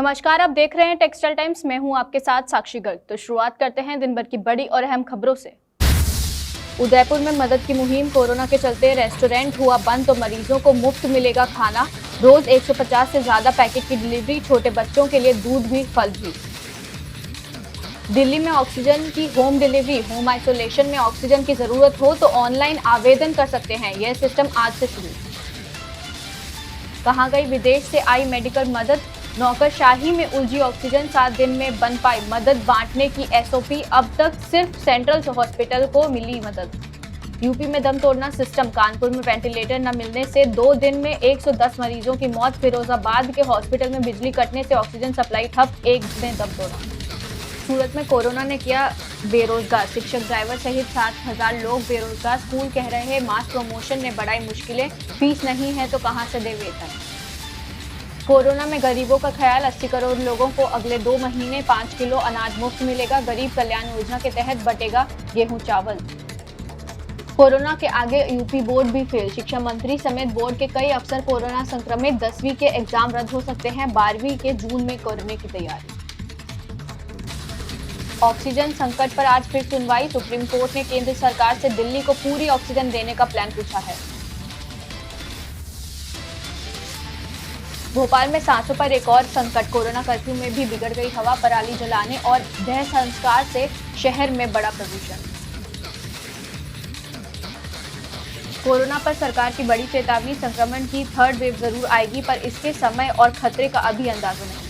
नमस्कार, आप देख रहे हैं टेक्सटाइल टाइम्स। मैं हूं आपके साथ साक्षी गर्ग। तो शुरुआत करते हैं दिन भर की बड़ी और अहम खबरों से। उदयपुर में मदद की मुहिम। कोरोना के चलते रेस्टोरेंट हुआ बंद तो मरीजों को मुफ्त मिलेगा खाना। रोज 150 से ज्यादा पैकेट की डिलीवरी। छोटे बच्चों के लिए दूध भी, फल भी। दिल्ली में ऑक्सीजन की होम डिलीवरी। होम आइसोलेशन में ऑक्सीजन की जरूरत हो तो ऑनलाइन आवेदन कर सकते हैं। यह सिस्टम आज से शुरू। कहां गई विदेश से आई मेडिकल मदद। नौकरशाही में उलझी ऑक्सीजन 7 दिन में बन पाई। मदद बांटने की एसओपी। अब तक सिर्फ सेंट्रल हॉस्पिटल को मिली मदद। यूपी में दम तोड़ना सिस्टम। कानपुर में वेंटिलेटर न मिलने से 2 दिन में 110 मरीजों की मौत। फिरोजाबाद के हॉस्पिटल में बिजली कटने से ऑक्सीजन सप्लाई ठप। एक ने दम तोड़ा। सूरत में कोरोना ने किया बेरोजगार। शिक्षक, ड्राइवर सहित 7,000 लोग बेरोजगार। स्कूल कह रहे हैं मास प्रमोशन ने बढ़ाई मुश्किलें। फीस नहीं है तो कहां से दे वेतन। कोरोना में गरीबों का ख्याल। 80 करोड़ लोगों को अगले 2 महीने 5 किलो अनाज मुफ्त मिलेगा। गरीब कल्याण योजना के तहत बटेगा गेहूं चावल। कोरोना के आगे यूपी बोर्ड भी फेल। शिक्षा मंत्री समेत बोर्ड के कई अफसर कोरोना संक्रमित। 10वीं के एग्जाम रद्द हो सकते हैं। 12वीं के जून में करने की तैयारी। ऑक्सीजन संकट पर आज फिर सुनवाई। सुप्रीम कोर्ट ने केंद्र सरकार से दिल्ली को पूरी ऑक्सीजन देने का प्लान पूछा है। भोपाल में सांसों पर एक और संकट। कोरोना कर्फ्यू में भी बिगड़ गई हवा। पराली जलाने और देह संस्कार से शहर में बड़ा प्रदूषण। कोरोना पर सरकार की बड़ी चेतावनी। संक्रमण की 3rd वेव जरूर आएगी पर इसके समय और खतरे का अभी अंदाजा नहीं।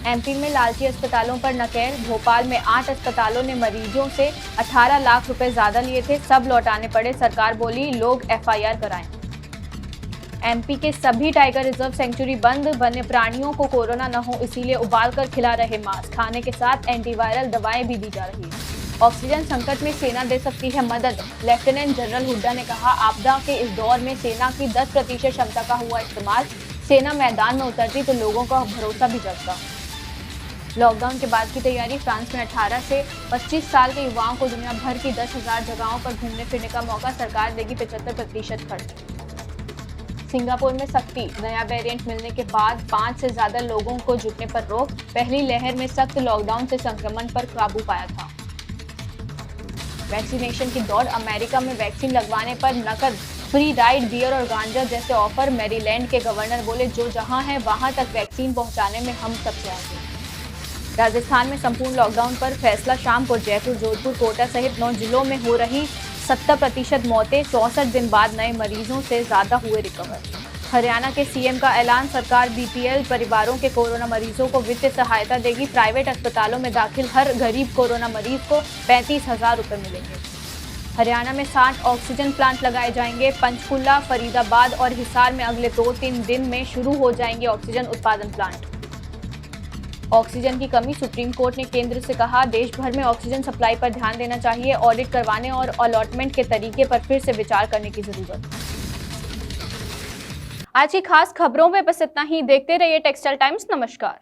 एमपी में लालची अस्पतालों पर नकेल। भोपाल में 8 अस्पतालों ने मरीजों से 18 लाख रुपए ज्यादा लिए थे। सब लौटाने पड़े। सरकार बोली लोग एफआईआर कराएं। एमपी के सभी टाइगर रिजर्व सेंचुरी बंद। वन्य प्राणियों को कोरोना न हो इसीलिए उबाल कर खिला रहे मांस। खाने के साथ एंटीवायरल दवाएं भी दी जा रही है। ऑक्सीजन संकट में सेना दे सकती है मदद। लेफ्टिनेंट जनरल हुड्डा ने कहा आपदा के इस दौर में सेना की 10% क्षमता का हुआ इस्तेमाल। सेना मैदान में उतरती तो लोगों का भरोसा भी जगता। लॉकडाउन के बाद की तैयारी। फ्रांस में 18 से 25 साल के युवाओं को दुनिया भर की 10,000 जगहों पर घूमने फिरने का मौका। सरकार देगी 75% खर्च। सिंगापुर में सख्ती। नया वेरिएंट मिलने के बाद 5 से ज्यादा लोगों को जुटने पर रोक। पहली लहर में सख्त लॉकडाउन से संक्रमण पर काबू पाया था। वैक्सीनेशन की दौड़। अमेरिका में वैक्सीन लगवाने पर नकद, फ्री राइड, बियर और गांजा जैसे ऑफर। मैरीलैंड के गवर्नर बोले जो जहां है वहां तक वैक्सीन पहुंचाने में हम सबसे आगे। राजस्थान में संपूर्ण लॉकडाउन पर फैसला शाम को। जयपुर, जोधपुर, कोटा सहित 9 जिलों में हो रही 70% मौतें। 64 दिन बाद नए मरीजों से ज्यादा हुए रिकवर। हरियाणा के सीएम का ऐलान। सरकार बीपीएल परिवारों के कोरोना मरीजों को वित्तीय सहायता देगी। प्राइवेट अस्पतालों में दाखिल हर गरीब कोरोना मरीज को 35,000 रुपए मिलेंगे। हरियाणा में 60 ऑक्सीजन प्लांट लगाए जाएंगे। पंचकुला, फरीदाबाद और हिसार में अगले 2-3 दिन में शुरू हो जाएंगे ऑक्सीजन उत्पादन प्लांट। ऑक्सीजन की कमी। सुप्रीम कोर्ट ने केंद्र से कहा देश भर में ऑक्सीजन सप्लाई पर ध्यान देना चाहिए। ऑडिट करवाने और अलॉटमेंट के तरीके पर फिर से विचार करने की जरूरत। आज की खास खबरों में बस इतना ही। देखते रहिए टेक्सटाइल टाइम्स। नमस्कार।